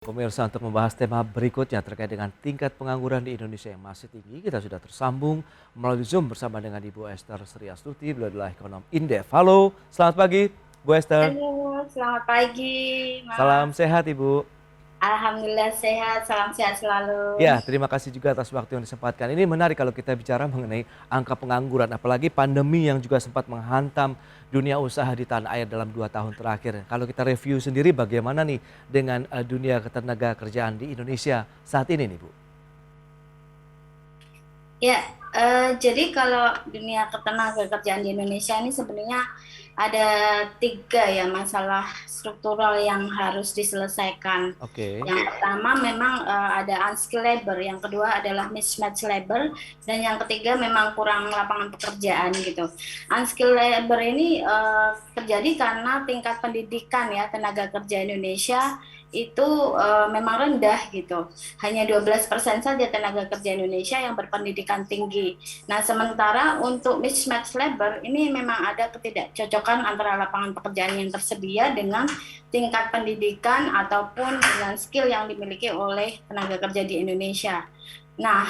Pemirsa, untuk membahas tema berikutnya terkait dengan tingkat pengangguran di Indonesia yang masih tinggi, kita sudah tersambung melalui Zoom bersama dengan Ibu Esther Sri Astuti, beliau adalah ekonom Indef. Halo, selamat pagi Bu Esther. Halo, selamat pagi, Salam Mas. sehat Ibu. Alhamdulillah sehat, salam sehat selalu. Ya, terima kasih juga atas waktu yang disempatkan. Ini menarik kalau kita bicara mengenai angka pengangguran, apalagi pandemi yang juga sempat menghantam dunia usaha di tanah air dalam 2 tahun terakhir. Kalau kita review sendiri bagaimana nih dengan dunia ketenaga kerjaan di Indonesia saat ini nih Bu? Ya, jadi kalau dunia ketenagakerjaan di Indonesia ini sebenarnya ada tiga ya masalah struktural yang harus diselesaikan. Oke. Yang pertama memang ada unskilled labor, yang kedua adalah mismatch labor, dan yang ketiga memang kurang lapangan pekerjaan gitu. Unskilled labor ini terjadi karena tingkat pendidikan ya tenaga kerja Indonesia itu memang rendah gitu. Hanya 12% saja tenaga kerja Indonesia yang berpendidikan tinggi. Nah, sementara untuk mismatch labor ini memang ada ketidakcocokan antara lapangan pekerjaan yang tersedia dengan tingkat pendidikan ataupun dengan skill yang dimiliki oleh tenaga kerja di Indonesia. Nah,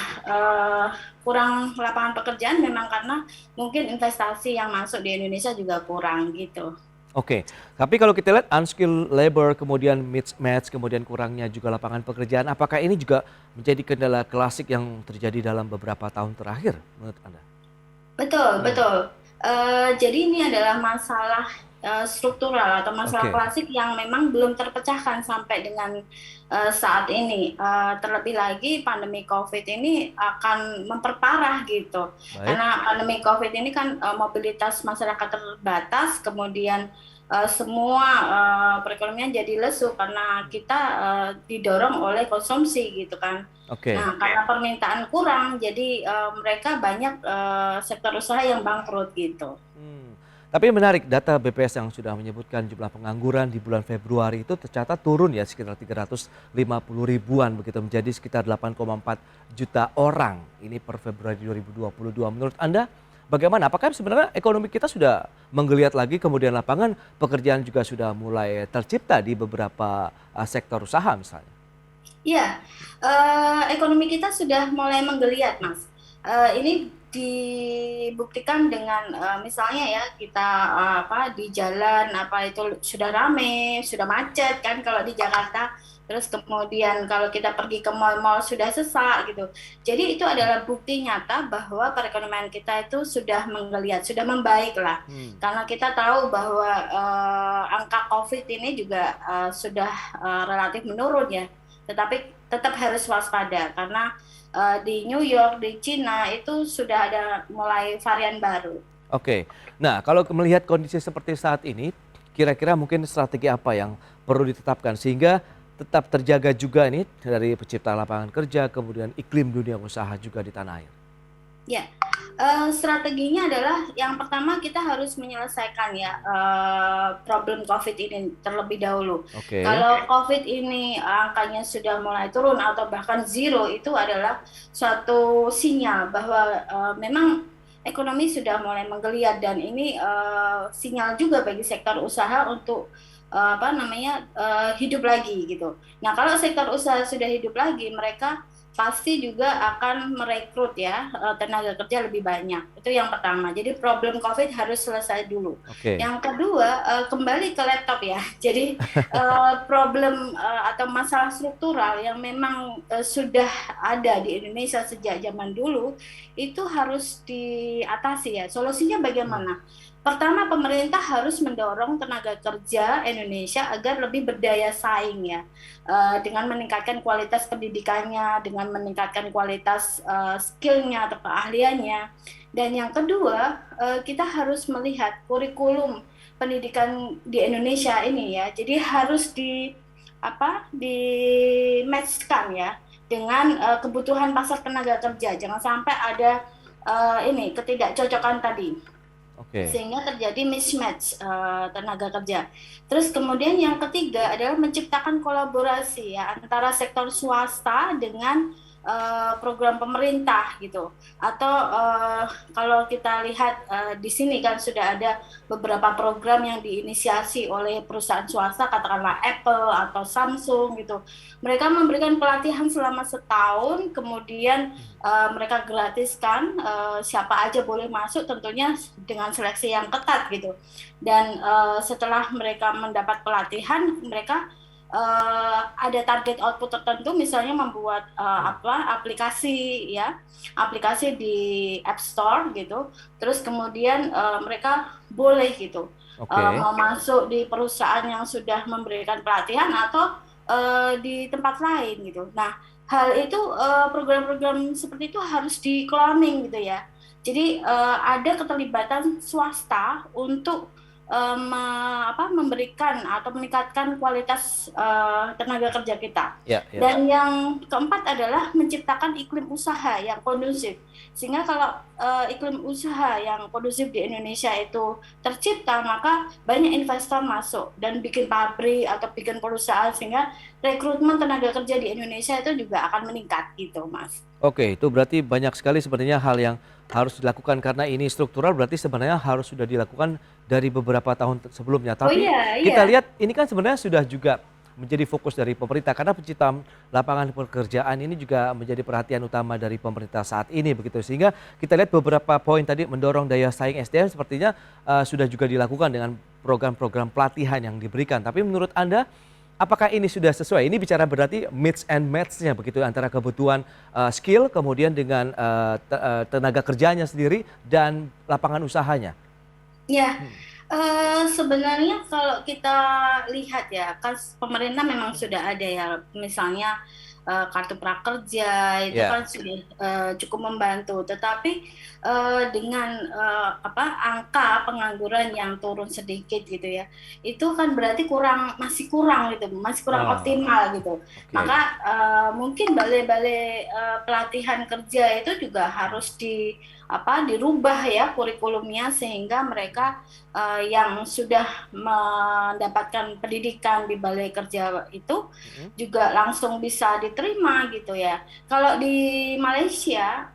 kurang lapangan pekerjaan memang karena mungkin investasi yang masuk di Indonesia juga kurang gitu. Oke, tapi kalau kita lihat unskilled labor, kemudian mismatch, kemudian kurangnya juga lapangan pekerjaan, apakah ini juga menjadi kendala klasik yang terjadi dalam beberapa tahun terakhir menurut Anda? Betul, Hmm, betul. Jadi ini adalah masalah struktural atau masalah oke, klasik yang memang belum terpecahkan sampai dengan saat ini. Terlebih lagi pandemi COVID ini akan memperparah gitu. baik. Karena pandemi COVID ini kan mobilitas masyarakat terbatas, kemudian semua perekonomian jadi lesu karena kita didorong oleh konsumsi gitu kan. Oke, Nah, karena permintaan kurang, jadi mereka banyak sektor usaha yang bangkrut gitu. hmm. Tapi menarik data BPS yang sudah menyebutkan jumlah pengangguran di bulan Februari itu tercatat turun ya sekitar 350 ribuan begitu menjadi sekitar 8,4 juta orang. Ini per Februari 2022. Menurut Anda bagaimana? Apakah sebenarnya ekonomi kita sudah menggeliat lagi kemudian lapangan pekerjaan juga sudah mulai tercipta di beberapa sektor usaha misalnya? Iya, ekonomi kita sudah mulai menggeliat, Mas. Ini dibuktikan dengan misalnya ya kita apa di jalan apa itu sudah rame, sudah macet kan kalau di Jakarta. Terus kemudian kalau kita pergi ke mal-mal sudah sesak gitu. Jadi itu adalah bukti nyata bahwa perekonomian kita itu sudah menggeliat, sudah membaik lah. Hmm. Karena kita tahu bahwa angka COVID ini juga sudah relatif menurun ya, tetapi tetap harus waspada karena di New York, di Cina itu sudah ada mulai varian baru. Oke. Nah, kalau melihat kondisi seperti saat ini, kira-kira mungkin strategi apa yang perlu ditetapkan sehingga tetap terjaga juga ini dari pencipta lapangan kerja, kemudian iklim dunia usaha juga di tanah air? Ya, strateginya adalah yang pertama kita harus menyelesaikan ya problem COVID ini terlebih dahulu. Oke. Kalau COVID ini angkanya sudah mulai turun atau bahkan zero, itu adalah suatu sinyal bahwa memang ekonomi sudah mulai menggeliat dan ini sinyal juga bagi sektor usaha untuk apa namanya hidup lagi gitu. Nah, kalau sektor usaha sudah hidup lagi, mereka pasti juga akan merekrut ya tenaga kerja lebih banyak. Itu yang pertama. Jadi problem COVID harus selesai dulu. Oke. Yang kedua, kembali ke laptop ya. Jadi problem atau masalah struktural yang memang sudah ada di Indonesia sejak zaman dulu itu harus diatasi ya. Solusinya Hmm. bagaimana? Pertama, pemerintah harus mendorong tenaga kerja Indonesia agar lebih berdaya saing ya, dengan meningkatkan kualitas pendidikannya, dengan meningkatkan kualitas skillnya atau keahliannya. Dan yang kedua, kita harus melihat kurikulum pendidikan di Indonesia ini ya. Jadi harus di matchkan ya dengan kebutuhan pasar tenaga kerja. Jangan sampai ada ini ketidakcocokan tadi Oke. sehingga terjadi mismatch tenaga kerja. Terus kemudian yang ketiga adalah menciptakan kolaborasi ya antara sektor swasta dengan program pemerintah gitu. Atau kalau kita lihat di sini kan sudah ada beberapa program yang diinisiasi oleh perusahaan swasta, katakanlah Apple atau Samsung gitu. Mereka memberikan pelatihan selama setahun, kemudian mereka gratiskan, siapa aja boleh masuk, tentunya dengan seleksi yang ketat gitu. Dan setelah mereka mendapat pelatihan, mereka ada target output tertentu, misalnya membuat aplikasi ya, aplikasi di App Store gitu. Terus kemudian mereka boleh gitu Oke. mau masuk di perusahaan yang sudah memberikan pelatihan atau di tempat lain gitu. Nah, hal itu program-program seperti itu harus di cloning gitu ya. Jadi ada keterlibatan swasta untuk memberikan atau meningkatkan kualitas tenaga kerja kita. Ya, ya. Dan yang keempat adalah menciptakan iklim usaha yang kondusif. Sehingga kalau iklim usaha yang kondusif di Indonesia itu tercipta, maka banyak investor masuk dan bikin pabrik atau bikin perusahaan, sehingga rekrutmen tenaga kerja di Indonesia itu juga akan meningkat gitu, Mas. Oke, itu berarti banyak sekali sebenarnya hal yang harus dilakukan karena ini struktural, berarti sebenarnya harus sudah dilakukan dari beberapa tahun sebelumnya. Oh Tapi iya, kita iya. lihat ini kan sebenarnya sudah juga menjadi fokus dari pemerintah karena penciptaan lapangan pekerjaan ini juga menjadi perhatian utama dari pemerintah saat ini begitu. Sehingga kita lihat beberapa poin tadi mendorong daya saing SDM sepertinya sudah juga dilakukan dengan program-program pelatihan yang diberikan. Tapi menurut Anda apakah ini sudah sesuai? Ini bicara berarti mix and match-nya begitu antara kebutuhan skill kemudian dengan tenaga kerjanya sendiri dan lapangan usahanya. Ya, sebenarnya kalau kita lihat ya, kan pemerintah memang sudah ada ya, misalnya kartu prakerja itu Ya, kan sudah cukup membantu. Tetapi dengan angka pengangguran yang turun sedikit gitu ya, itu kan berarti masih kurang gitu, masih kurang oh, optimal gitu. oke. Maka mungkin balai-balai pelatihan kerja itu juga harus dirubah ya kurikulumnya, sehingga mereka yang sudah mendapatkan pendidikan di balai kerja itu Mhm. juga langsung bisa diterima gitu ya. Kalau di Malaysia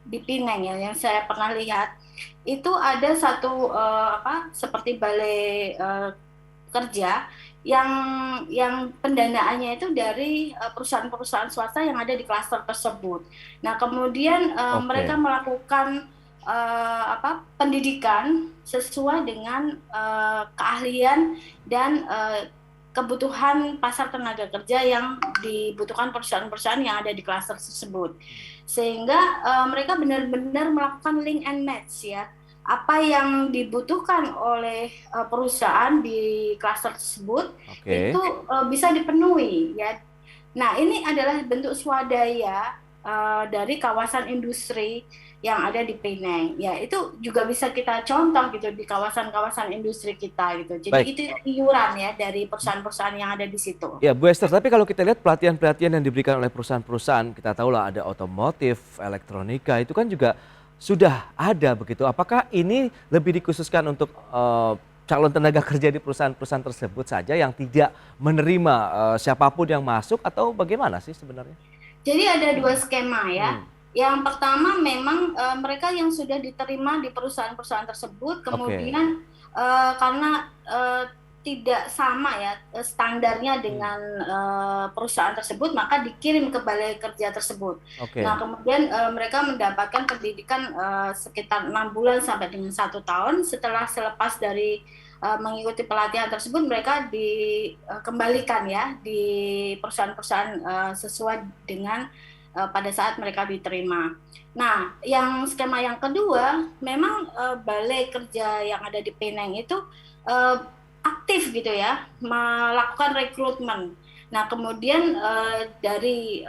di Penang ya, yang saya pernah lihat itu ada satu seperti balai kerja yang pendanaannya itu dari perusahaan-perusahaan swasta yang ada di klaster tersebut. Nah, kemudian mereka Oke. melakukan pendidikan sesuai dengan keahlian dan kebutuhan pasar tenaga kerja yang dibutuhkan perusahaan-perusahaan yang ada di klaster tersebut. Sehingga mereka benar-benar melakukan link and match ya. Apa yang dibutuhkan oleh perusahaan di klaster tersebut itu Oke. bisa dipenuhi ya. Nah, ini adalah bentuk swadaya dari kawasan industri yang ada di Penang. Ya, itu juga bisa kita contoh gitu di kawasan-kawasan industri kita gitu. Jadi Baik. itu iuran ya dari perusahaan-perusahaan yang ada di situ. Ya, Bu Esther, tapi kalau kita lihat pelatihan-pelatihan yang diberikan oleh perusahaan-perusahaan, kita tahulah ada otomotif, elektronika, itu kan juga sudah ada begitu. Apakah ini lebih dikhususkan untuk calon tenaga kerja di perusahaan-perusahaan tersebut saja yang tidak menerima siapapun yang masuk atau bagaimana sih sebenarnya? Jadi ada dua skema ya. Hmm, Yang pertama memang mereka yang sudah diterima di perusahaan-perusahaan tersebut, oke. kemudian karena tidak sama ya standarnya Hmm, dengan perusahaan tersebut, maka dikirim ke balai kerja tersebut. Nah, oke. kemudian mereka mendapatkan pendidikan sekitar 6 bulan sampai dengan 1 tahun. Selepas dari mengikuti pelatihan tersebut, mereka dikembalikan ya di perusahaan-perusahaan sesuai dengan pada saat mereka diterima. Nah, yang skema yang kedua, memang balai kerja yang ada di Penang itu uh, aktif gitu ya, melakukan rekrutmen. Nah, kemudian dari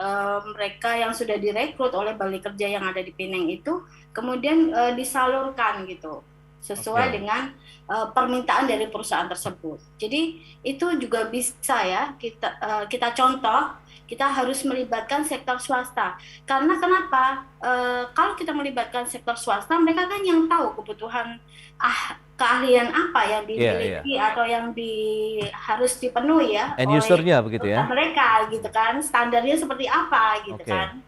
mereka yang sudah direkrut oleh balai kerja yang ada di Penang itu, kemudian disalurkan gitu, sesuai Oke. dengan permintaan dari perusahaan tersebut. Jadi itu juga bisa ya kita contoh, kita harus melibatkan sektor swasta. Karena kenapa? Kalau kita melibatkan sektor swasta, mereka kan yang tahu kebutuhan keahlian apa yang Iya, iya. dimiliki atau yang harus dipenuhi ya End oleh user-nya begitu perusahaan ya? mereka gitu kan. Standarnya seperti apa gitu Oke. kan.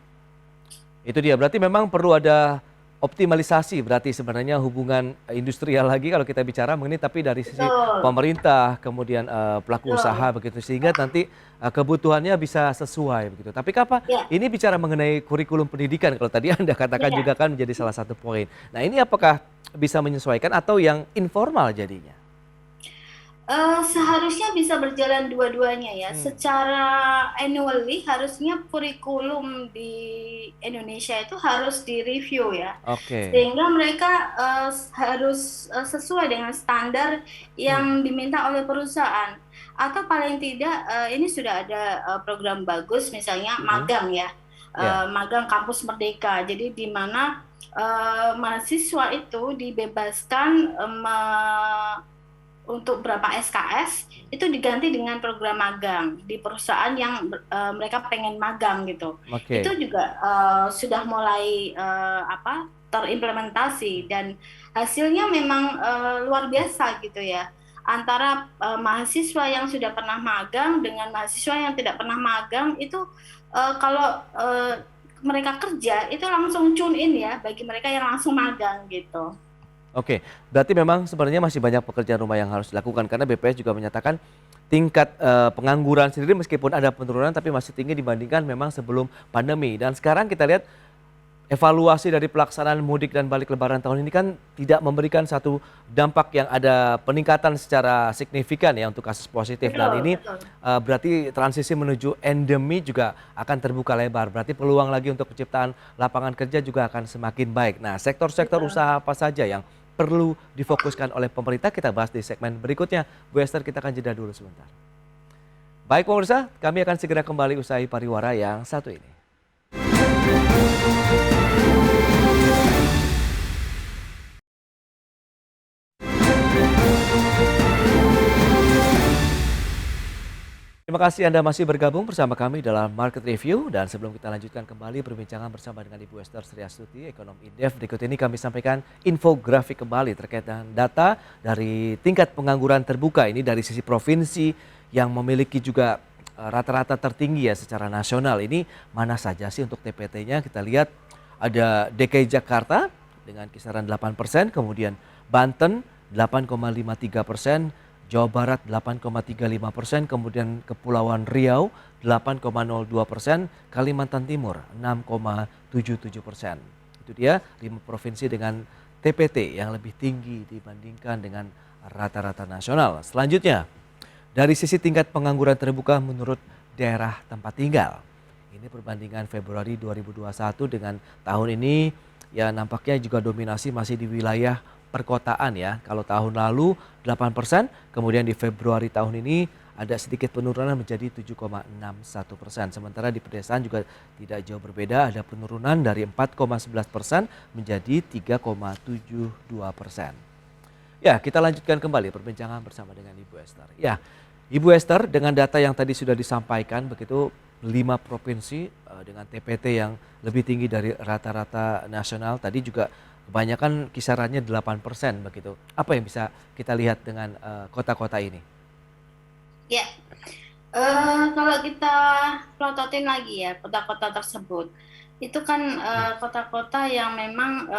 Itu dia, berarti memang perlu ada optimalisasi berarti sebenarnya hubungan industrial lagi kalau kita bicara mengenai tapi dari sisi Betul, pemerintah, kemudian, pelaku usaha betul. begitu sehingga nanti, kebutuhannya bisa sesuai begitu. Tapi Ya, ini bicara mengenai kurikulum pendidikan kalau tadi Anda katakan juga ya. kan menjadi salah satu poin. Nah ini apakah bisa menyesuaikan atau yang informal jadinya? Seharusnya bisa berjalan dua-duanya ya. Hmm, Secara annually harusnya kurikulum di Indonesia itu harus direview ya, oke, sehingga mereka harus sesuai dengan standar hmm, yang diminta oleh perusahaan. Atau paling tidak ini sudah ada program bagus, misalnya mhm, magang ya, ya, magang kampus merdeka. Jadi di mana mahasiswa itu dibebaskan untuk berapa SKS itu diganti dengan program magang di perusahaan yang mereka pengen magang gitu. Itu oke, juga sudah mulai terimplementasi dan hasilnya memang luar biasa gitu ya. Antara mahasiswa yang sudah pernah magang dengan mahasiswa yang tidak pernah magang itu kalau mereka kerja itu langsung tune in ya bagi mereka yang langsung magang gitu. oke. Berarti memang sebenarnya masih banyak pekerjaan rumah yang harus dilakukan karena BPS juga menyatakan tingkat, pengangguran sendiri meskipun ada penurunan tapi masih tinggi dibandingkan memang sebelum pandemi dan sekarang kita lihat evaluasi dari pelaksanaan mudik dan balik lebaran tahun ini kan tidak memberikan satu dampak yang ada peningkatan secara signifikan ya untuk kasus positif dan Betul, ini, betul. berarti transisi menuju endemi juga akan terbuka lebar, berarti peluang lagi untuk penciptaan lapangan kerja juga akan semakin baik. Nah, sektor-sektor Betul. usaha apa saja yang perlu difokuskan oleh pemerintah kita bahas di segmen berikutnya. Bu Esther, kita akan jeda dulu sebentar. Baik pemirsa, kami akan segera kembali usai pariwara yang satu ini. Terima kasih Anda masih bergabung bersama kami dalam Market Review dan sebelum kita lanjutkan kembali perbincangan bersama dengan Ibu Esther Sri Astuti, Ekonom Indef, berikut ini kami sampaikan infografik kembali terkait dengan data dari tingkat pengangguran terbuka ini dari sisi provinsi yang memiliki juga rata-rata tertinggi ya secara nasional. Ini mana saja sih untuk TPT-nya? Kita lihat ada DKI Jakarta dengan kisaran 8%, kemudian Banten 8,53%, Jawa Barat 8,35%, kemudian Kepulauan Riau 8,02%, Kalimantan Timur 6,77%. Itu dia 5 provinsi dengan TPT yang lebih tinggi dibandingkan dengan rata-rata nasional. Selanjutnya, dari sisi tingkat pengangguran terbuka menurut daerah tempat tinggal. Ini perbandingan Februari 2021 dengan tahun ini ya nampaknya juga dominasi masih di wilayah perkotaan ya. Kalau tahun lalu 8%, kemudian di Februari tahun ini ada sedikit penurunan menjadi 7,61%. Sementara di pedesaan juga tidak jauh berbeda, ada penurunan dari 4,11% menjadi 3,72%. Ya, kita lanjutkan kembali perbincangan bersama dengan Ibu Esther. Ya, Ibu Esther dengan data yang tadi sudah disampaikan begitu 5 provinsi dengan TPT yang lebih tinggi dari rata-rata nasional tadi juga kebanyakan kisarannya 8% begitu. Apa yang bisa kita lihat dengan kota-kota ini? Ya, kalau kita plototin lagi ya kota-kota tersebut, itu kan Hmm. kota-kota yang memang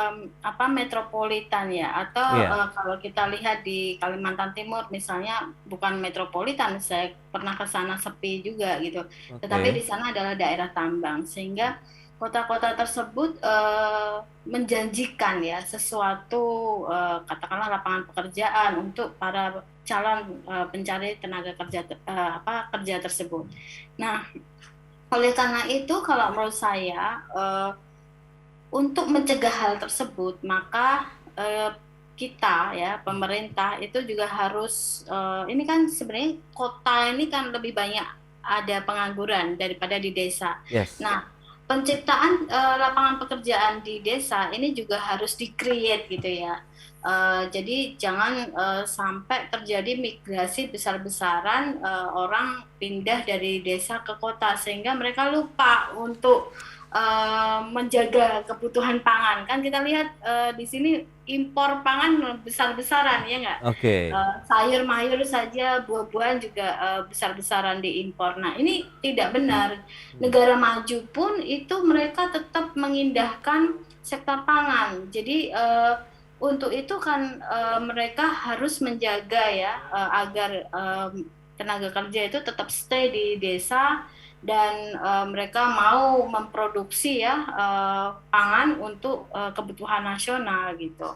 metropolitan ya, atau Iya, kalau kita lihat di Kalimantan Timur misalnya bukan metropolitan, saya pernah ke sana sepi juga gitu, tetapi di oke. sana adalah daerah tambang sehingga kota-kota tersebut menjanjikan ya sesuatu katakanlah lapangan pekerjaan untuk para calon pencari tenaga kerja kerja tersebut. Nah, oleh karena itu kalau menurut saya untuk mencegah hal tersebut maka kita ya pemerintah itu juga harus ini kan sebenarnya kota ini kan lebih banyak ada pengangguran daripada di desa. Yes. Nah, penciptaan lapangan pekerjaan di desa ini juga harus di-create gitu ya. Jadi jangan sampai terjadi migrasi besar-besaran, orang pindah dari desa ke kota sehingga mereka lupa untuk menjaga kebutuhan pangan. Kan kita lihat di sini impor pangan besar-besaran ya nggak? Oke. Sayur mayur saja, buah-buahan juga besar-besaran diimpor. Nah, ini tidak benar. Hmm. Negara maju pun itu mereka tetap mengindahkan sektor pangan. Jadi untuk itu kan mereka harus menjaga ya agar tenaga kerja itu tetap stay di desa dan mereka mau memproduksi ya pangan untuk kebutuhan nasional gitu.